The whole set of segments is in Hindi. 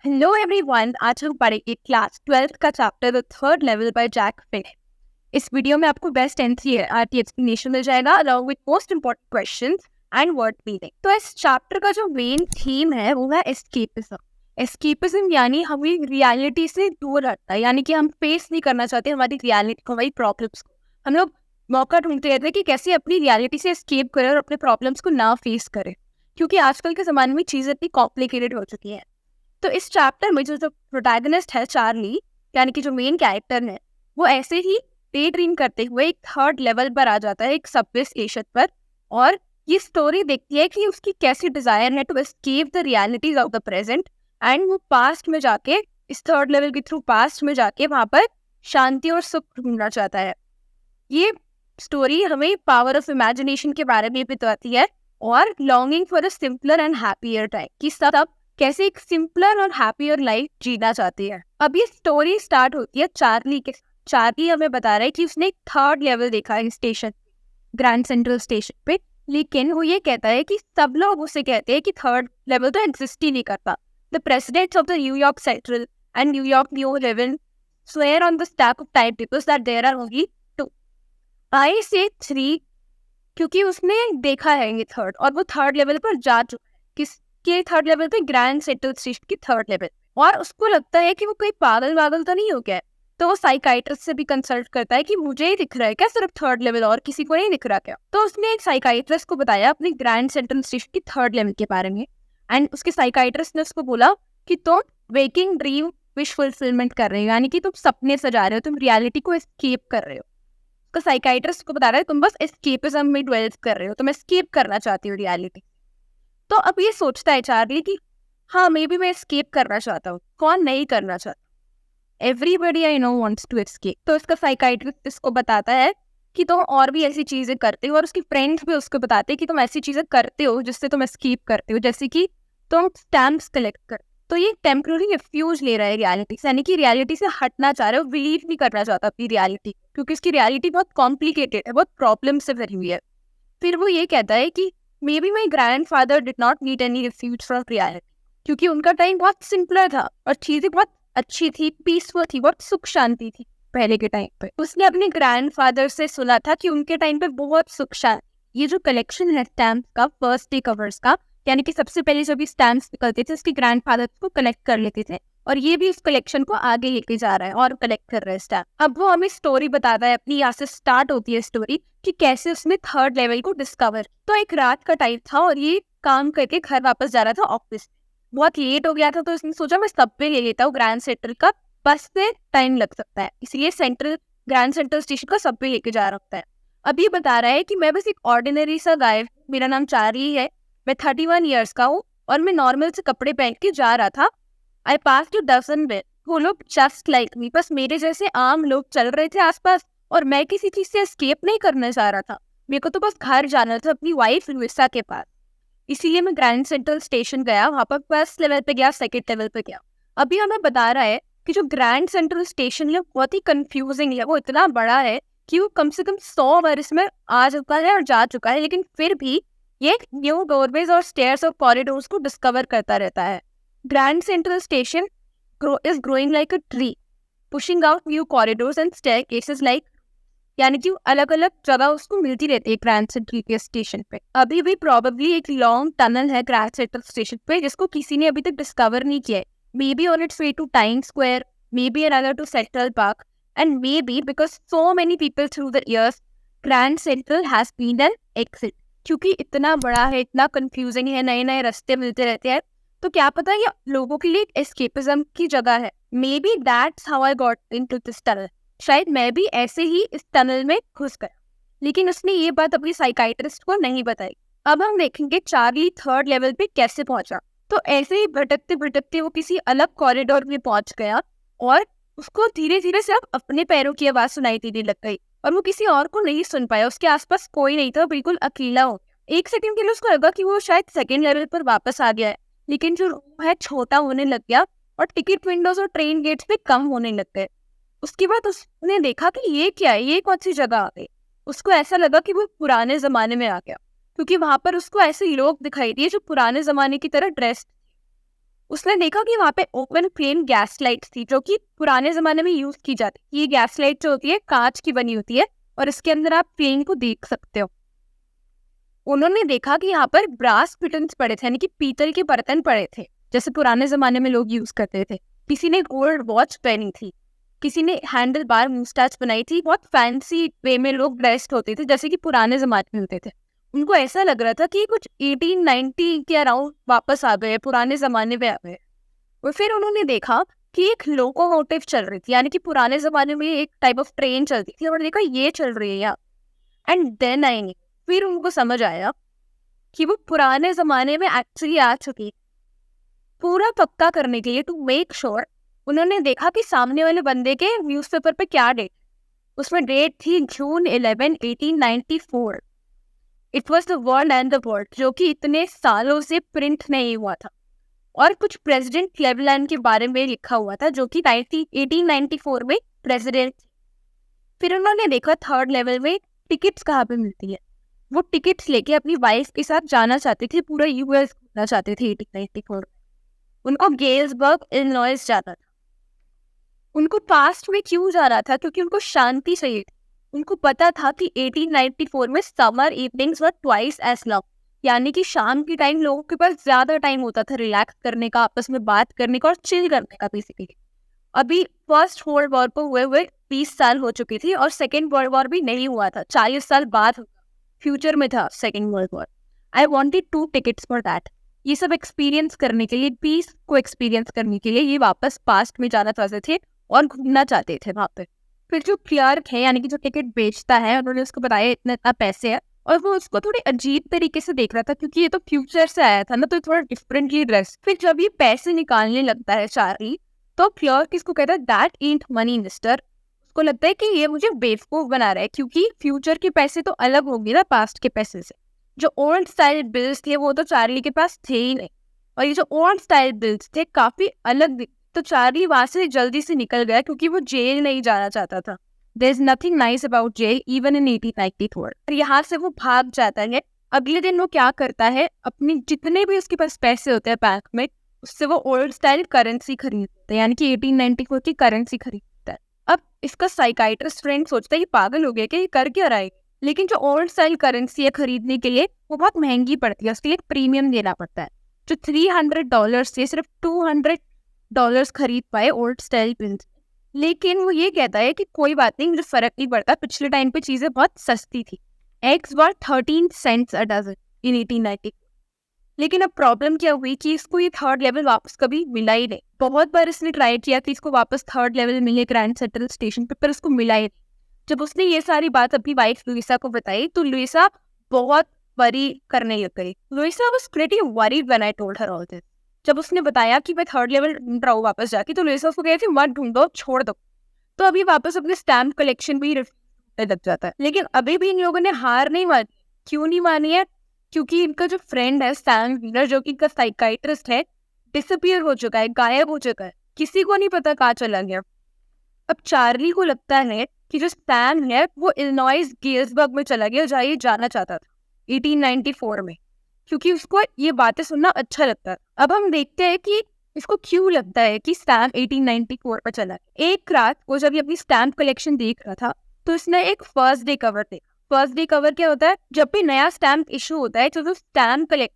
हेलो एवरीवन, आज हम पढ़ेंगे क्लास 12th का chapter the third level by Jack Finney. इस वीडियो में आपको बेस्ट एनसीईआरटी एक्सप्लेनेशन मिल जाएगा along with most important questions and word meaning. तो इस चैप्टर का जो मेन थीम है वो है एस्केपिज्म। एस्केपिज्म यानी हमें रियलिटी से दूर हटना है, यानी कि हम फेस नहीं करना चाहते हमारी रियलिटी को, हमारी प्रॉब्लम्स को। हम लोग मौका ढूंढते रहते हैं कि कैसे अपनी रियलिटी से एस्केप करें और अपने प्रॉब्लम्स को ना फेस करें, क्योंकि आजकल के ज़माने में चीज़ें इतनी कॉम्प्लिकेटेड हो चुकी हैं। तो इस चैप्टर में जो प्रोटैगनिस्ट है चार्ली, यानी कि जो मेन कैरेक्टर है, वो ऐसे ही डे ड्रीम करते हुए एक थर्ड लेवल पर आ जाता है, एक सबवे स्टेशन पर। और ये स्टोरी देखती है कि उसकी कैसी डिजायर है to escape the realities of the present, and वो पास्ट में जाके, इस थर्ड लेवल के थ्रू पास्ट में जाके वहां पर शांति और सुख ढूंढना चाहता है। ये स्टोरी हमें पावर ऑफ इमेजिनेशन के बारे में बताती है और longing for a simpler and happier time, कि सब कैसे एक सिंपलर और हैप्पियर लाइफ जीना चाहती है। अब ये स्टोरी स्टार्ट होती है चार्ली के। चार्ली हमें बता रहा है कि उसने एक थर्ड लेवल देखा है स्टेशन, ग्रैंड सेंट्रल स्टेशन पे, लेकिन वो ये कहता है कि सब लोग उसे कहते हैं कि थर्ड लेवल तो एग्जिस्ट ही नहीं करता। The presidents of the New York Central and New York New Haven swear on the stack of time tables that there are only two. I say three क्योंकि उसने देखा है ये थर्ड, और वो थर्ड लेवल पर जा चुका है। किसके थर्ड लेवल पे? ग्रैंड सेंट्रल स्टेशन की थर्ड लेवल। और उसको लगता है कि वो कोई पागल तो नहीं हो गया है। तो वो साइकाइट्रिस्ट से भी कंसल्ट करता है कि मुझे ही दिख रहा है क्या सिर्फ थर्ड लेवल, और किसी को नहीं दिख रहा क्या? तो उसने एक साइकाइट्रिस्ट को बताया अपने ग्रैंड सेंट्रल स्टेशन की थर्ड लेवल के बारे में, एंड उसके साइकाइट्रिस्ट ने उसको बोला कि तुम वेकिंग ड्रीम विश फुलफिलमेंट कर रहे हो, यानी कि तुम सपने सजा रहे हो, तुम रियलिटी को एस्केप कर रहे हो। तो साइकाइट्रिस्ट को बता रहा है तुम बस एस्केपिज्म में ड्वेल कर रहे हो, तुम एस्केप करना चाहती हो रियलिटी। तो अब ये सोचता है चार्ली कि हाँ, मे बी मैं एस्केप करना चाहता हूँ, कौन नहीं करना चाहता? Everybody I know wants to escape. तो इसका साइकाइट्रिस्ट इसको बताता है कि तुम और भी ऐसी चीजें करते हो, और उसकी फ्रेंड्स भी उसको बताते हैं कि तुम ऐसी चीजें करते हो जिससे तुम एस्केप करते हो, जैसे कि तुम स्टैम्प्स कलेक्ट कर। तो ये टेम्पररी रिफ्यूज ले रहा है रियलिटी से, यानी कि रियलिटी से हटना चाह रहा है, बिलीव नहीं करना चाहता अपनी रियलिटी, क्योंकि उसकी रियलिटी बहुत कॉम्प्लिकेटेड है, बहुत प्रॉब्लम से भरी हुई है। फिर वो ये कहता है कि may be my grandfather did not need any refuse from reality, क्योंकि उनका टाइम बहुत सिंपलर था और चीजें बहुत अच्छी थी, पीसफुल थी, बहुत सुख शांति थी पहले के टाइम पे। उसने अपने ग्रैंडफादर से सुना था कि उनके टाइम पे बहुत सुख शांति। ये जो कलेक्शन है स्टैम्प का, फर्स्ट डे कवर्स का, यानी कि सबसे पहले जब स्टैम्प्स निकलते थे उसके ग्रैंडफादर को कलेक्ट कर लेते थे, और ये भी उस कलेक्शन को आगे लेके जा रहा है और कलेक्ट कर रहा है स्टैम्प। अब वो हमें स्टोरी बताता है अपनी, यहाँ से स्टार्ट होती है स्टोरी कि कैसे उसने थर्ड लेवल को डिस्कवर। तो एक रात का टाइम था और ये काम करके घर वापस जा रहा था ऑफिस। बहुत लेट हो गया था, तो उसने सोचा मैं सबवे ले लेता हूँ ग्रैंड सेंट्रल का, बस से टाइम लग सकता है, इसलिए ग्रैंड सेंट्रल स्टेशन का सबवे लेके जा रखता है। अब ये बता रहा है कि मैं बस एक ऑर्डिनरी सा गाय, मेरा नाम चार्ली है, मैं 31 ईयर्स का हूँ, और मैं नॉर्मल से कपड़े पहन के जा रहा था। आई पास टू डजन में वो लोग जस्ट लाइक मी, बस मेरे जैसे आम लोग चल रहे थे आसपास, और मैं किसी चीज से एस्केप नहीं करना चाह रहा था। मेरे को तो बस घर जाना था अपनी वाइफ लुइसा के पास, इसीलिए मैं ग्रैंड सेंट्रल स्टेशन गया, वहां पर फर्स्ट लेवल पे गया, सेकंड लेवल पे गया। अभी हमें बता रहा है कि जो ग्रैंड सेंट्रल स्टेशन है बहुत ही कंफ्यूजिंग है, वो इतना बड़ा है कि वो कम से कम 100 बार इसमें आ चुका है और जा चुका है, लेकिन फिर भी ये न्यू डोरवेज और स्टेयर्स और कॉरिडोर्स को डिस्कवर करता रहता है। Grand central station is growing like a tree, pushing out new corridors and staircases like, यानी कि अलग अलग जगह उसको मिलती रहती है ग्रैंड सेंट्रल के स्टेशन पे। अभी भी प्रॉबेबली एक लॉन्ग टनल है ग्रैंड सेंट्रल स्टेशन पे जिसको किसी ने अभी तक डिस्कवर नहीं किया है। Maybe on its way to Time Square, maybe another to Central Park, and maybe because so many people through the years Grand Central has been an exit. क्योंकि इतना बड़ा है, इतना कंफ्यूजिंग है, नए नए रास्ते मिलते रहते हैं, तो क्या पता ये लोगों के लिए एस्केपिज्म की जगह है। May be that's how I got into this tunnel, शायद मैं भी ऐसे ही इस टनल में घुस गया। लेकिन उसने ये बात अपनी साइकाइट्रिस्ट को नहीं बताई। अब हम देखेंगे चार्ली थर्ड लेवल पे कैसे पहुंचा। तो ऐसे ही भटकते भटकते वो किसी अलग कॉरिडोर में पहुंच गया, और उसको धीरे धीरे सिर्फ अपने पैरों की आवाज सुनाई देने लग गई, और वो किसी और को नहीं सुन पाया। उसके आसपास कोई नहीं था, बिल्कुल अकेला हो गया। एक सेकंड के लिए उसको लगा कि वो शायद सेकंड लेवल पर वापस आ गया है, लेकिन जो रूम है छोटा होने लग गया, और टिकट विंडोज और ट्रेन गेट्स भी कम होने लग गए। उसके बाद उसने देखा कि ये क्या है, ये कौन सी जगह आ गई। उसको ऐसा लगा कि वो पुराने जमाने में आ गया, क्योंकि वहां पर उसको ऐसे लोग दिखाई दिए जो पुराने जमाने की तरह ड्रेस। उसने देखा कि वहाँ पे ओपन फ्लेम गैस लाइट्स थी जो कि पुराने जमाने में यूज की जाती। ये गैस लाइट जो होती है कांच की बनी होती है और इसके अंदर आप फ्लेम को देख सकते हो। उन्होंने देखा कि यहाँ पर ब्रास पिटन्स पड़े थे, यानी कि पीतल के बर्तन पड़े थे जैसे पुराने जमाने में लोग यूज करते थे। किसी ने गोल्ड वॉच पहनी थी, किसी ने हैंडल बार मुस्टैच बनाई थी। बहुत फैंसी वे में लोग ड्रेस्ड होते थे जैसे कि पुराने जमाने में होते थे। उनको ऐसा लग रहा था कि कुछ 1890 के अराउंड वापस आ गए, पुराने जमाने में आ गए। और फिर उन्होंने देखा कि एक लोकोमोटिव चल रही थी, यानी कि पुराने जमाने में एक टाइप ऑफ ट्रेन चलती थी, और देखा ये चल रही है यहाँ। एंड देन आई फिर उनको समझ आया कि वो पुराने जमाने में एक्चुअली आ चुकी। पूरा पक्का करने के लिए, टू मेक श्योर, उन्होंने देखा कि सामने वाले बंदे के न्यूज़पेपर पे क्या डेट। उसमें डेट थी जून 11, 1894। It was the world and the world, जो कि इतने सालों से प्रिंट नहीं हुआ था। और कुछ प्रेसिडेंट क्लेवलैंड के बारे में लिखा हुआ था जो कि 1894 में प्रेसिडेंट। फिर उन्होंने देखा थर्ड लेवल में टिकट्स कहाँ पे मिलती है। वो टिकट्स लेके अपनी वाइफ के साथ जाना चाहते थे, पूरा यूएस घूमना चाहते थे 1894। उनको गेल्सबर्ग इलिनॉइस जाना था। उनको पास्ट में क्यों जा रहा था? क्योंकि उनको शांति चाहिए थी। उनको पता था कि 1894 में समर इवनिंग्स वर ट्वाइस एज लॉन्ग, यानी कि शाम के टाइम लोगों के पास ज्यादा टाइम होता था रिलैक्स करने का, आपस में बात करने का और चिल करने का बेसिकली। अभी फर्स्ट वर्ल्ड वॉर को हुए 20 साल हो चुकी थी और सेकेंड वर्ल्ड वॉर भी नहीं हुआ था, 40 साल बाद फ्यूचर में था second world war. I wanted 2 tickets for that. ये सब एक्सपीरियंस करने के लिए, पीस को एक्सपीरियंस करने के लिए ये वापस पास्ट में जाना चाहते थे और घूमना चाहते थे वहाँ पे। फिर जो क्लर्क है, यानी कि जो टिकट बेचता है, उन्होंने उसको बताया इतना इतना पैसे है, और वो उसको थोड़ी अजीब तरीके से देख रहा था क्योंकि ये तो फ्यूचर से आया था ना, तो थोड़ा डिफरेंटली ड्रेस। फिर जब ये पैसे निकालने लगता है चार्ली, तो क्लर्क इसको कहता है दैट इंट मनी मिस्टर। उसको लगता है कि ये मुझे बेवकूफ बना रहा है क्योंकि फ्यूचर के पैसे तो अलग होंगे ना पास्ट के पैसे से। जो ओल्ड स्टाइल बिल्स थे वो तो चार्ली के पास थे ही नहीं, और ये जो ओल्ड स्टाइल बिल्स थे काफी अलग। तो चार्ली वहां से जल्दी से निकल गया क्योंकि वो जेल नहीं जाना चाहता था। There is nothing nice about jail even in 1894। और यहाँ से वो भाग जाता है। अगले दिन वो क्या करता है, अपनी जितने भी उसके पास पैसे होते हैं बैंक में, उससे वो ओल्ड स्टाइल करेंसी खरीदता है, यानी कि 1894 की करेंसी खरीदता है। अब इसका साइकाइट्रिस्ट फ्रेंड सोचता है ये पागल हो गया कि ये कर क्या रहा है, लेकिन जो ओल्ड स्टाइल करेंसी है खरीदने के लिए वो बहुत महंगी पड़ती है, उसके लिए प्रीमियम देना पड़ता है। जो $300 से सिर्फ $200 खरीद पाए ओल्ड स्टाइल बिल्स। लेकिन वो ये कहता है कि कोई बात नहीं, मुझे फर्क नहीं पड़ता, पिछले टाइम पे चीजें बहुत सस्ती थी। Eggs were 13 cents a dozen in 1894। लेकिन अब प्रॉब्लम क्या हुई कि इसको ये थर्ड लेवल वापस कभी मिला ही नहीं। बहुत बार इसने ट्राई किया कि इसको वापस थर्ड लेवल मिले ग्रैंड सेंट्रल स्टेशन पे, पर उसको मिला ही नहीं। जब उसने ये सारी बात अपनी वाइफ लुइसा को बताई तो लुइसा बहुत वरी करने लग गई। Louisa was pretty worried when I told her all this. जब उसने बताया कि मैं थर्ड लेवल ढूंढ रहा हूँ वापस जाके, तो लुइसा उसको कहती मत ढूंढो, छोड़ दो। तो अभी वापस अपने स्टैम्प कलेक्शन भी लग जाता है। लेकिन अभी भी इन लोगों ने हार नहीं मानी। क्यों नहीं मानी है? क्योंकि इनका जो फ्रेंड है सैम व्हीलर, जो कि इनका साइकाइट्रिस्ट है, डिसअपियर हो चुका है, गायब हो चुका है, किसी को नहीं पता कहाँ चला गया। अब चार्ली को लगता है कि जो सैम है वो इलिनॉइस गेल्सबर्ग में चला गया जहाँ ये जाना चाहता था 1894 में, क्योंकि उसको ये बातें सुनना अच्छा लगता है। अब हम देखते हैं कि इसको क्यों लगता है कि स्टैम्प 1894 पर चला। एक रात वो जब ये अपनी स्टैम्प कलेक्शन देख रहा था तो इसने एक फर्स्ट डे कवर देखा। फर्स्ट डे कवर क्या होता है? जब भी नया स्टैम्प इशू होता है तो जो स्टैम्प कलेक्टर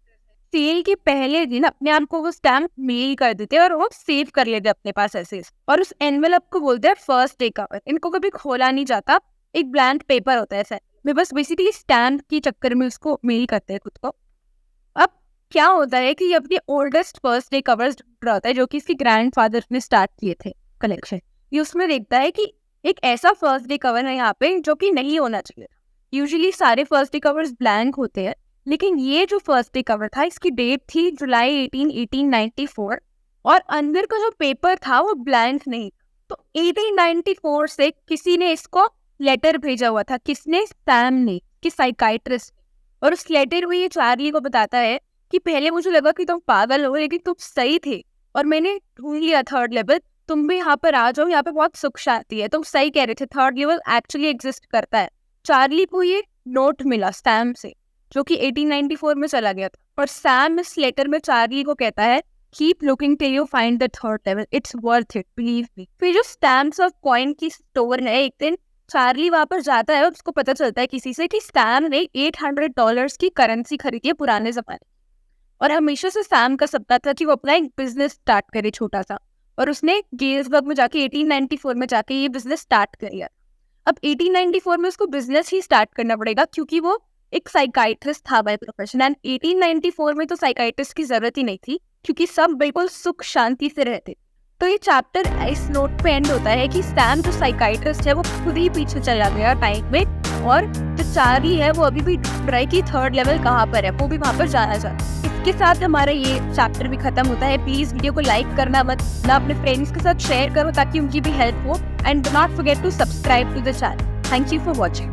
सेल के पहले दिन अपने आप को वो स्टैम्प मेल कर देते हैं और वो सेव कर लेते हैं अपने पास ऐसे, और उस एनवेलप को बोलते हैं फर्स्ट डे कवर। इनको कभी खोला नहीं जाता, एक ब्लैंक पेपर होता है में, बस बेसिकली स्टैम्प के चक्कर में उसको मेल करते हैं खुद को। अब क्या होता है कि ये अपने ओल्डेस्ट फर्स्ट डे कवर्स ढूंढ रहा होता है जो कि इसके ग्रैंडफादर ने स्टार्ट किए थे कलेक्शन। ये उसमें देखता है कि एक ऐसा फर्स्ट डे कवर है यहाँ पे जो कि नहीं होना चाहिए। यूजुअली सारे फर्स्ट डे कवर्स ब्लैंक होते हैं, लेकिन ये जो फर्स्ट डे कवर था इसकी डेट थी जुलाई 18, 1894, और अंदर का जो पेपर था वो ब्लैंक नहीं। तो 1894 से किसी ने इसको लेटर भेजा हुआ था। किसने? सैम ने, कि साइकाइट्रिस्ट। और उस लेटर में ये चार्ली को बताता है कि पहले मुझे लगा कि तुम पागल हो, लेकिन तुम सही थे और मैंने ढूंढ लिया थर्ड लेवल। तुम भी यहाँ पर आ जाओ, यहाँ पे बहुत सुख शांति है, तुम सही कह रहे थे, थर्ड लेवल एक्चुअली एग्जिस्ट करता है। चार्ली को ये नोट मिला सैम से जो कि 1894 में चला गया था, और सैम इस लेटर में चार्ली को कहता है keep looking till you find the third level, it's worth it, believe me. फिर जो स्टैम्प्स ऑफ कॉइन की स्टोर है, एक दिन चार्ली वहां पर जाता है और उसको पता चलता है किसी से कि सैम ने $800 की करेंसी खरीदी है पुराने जमाने। और हमेशा से सैम का सपना था कि वो अपना एक बिजनेस स्टार्ट करे छोटा सा, और उसने गेल्सबर्ग में जाके 1894 में जाके ये बिजनेस स्टार्ट किया। अब 1894 में उसको बिजनेस ही स्टार्ट करना पड़ेगा क्योंकि वो एक साइकाइट्रिस्ट था बाय प्रोफेशन, एंड 1894 में तो साइकाइट्रिस्ट की जरूरत ही नहीं थी क्योंकि सब बिल्कुल सुख शांति से रहते। तो ये चैप्टर इस नोट पे एंड होता है कि सैम जो साइकाइट्रिस्ट है वो खुद ही पीछे चला गया टाइम में, और जो चार्ली है वो अभी भी ढूंढ रहा है कि थर्ड लेवल कहाँ पर है, वो भी वहाँ पर जाना चाहता है। इसके साथ हमारा ये चैप्टर भी खत्म होता है। प्लीज वीडियो को लाइक करना मत ना, अपने फ्रेंड्स के साथ शेयर करो ताकि उनकी भी हेल्प हो, and do not forget to subscribe to the channel. Thank you for watching.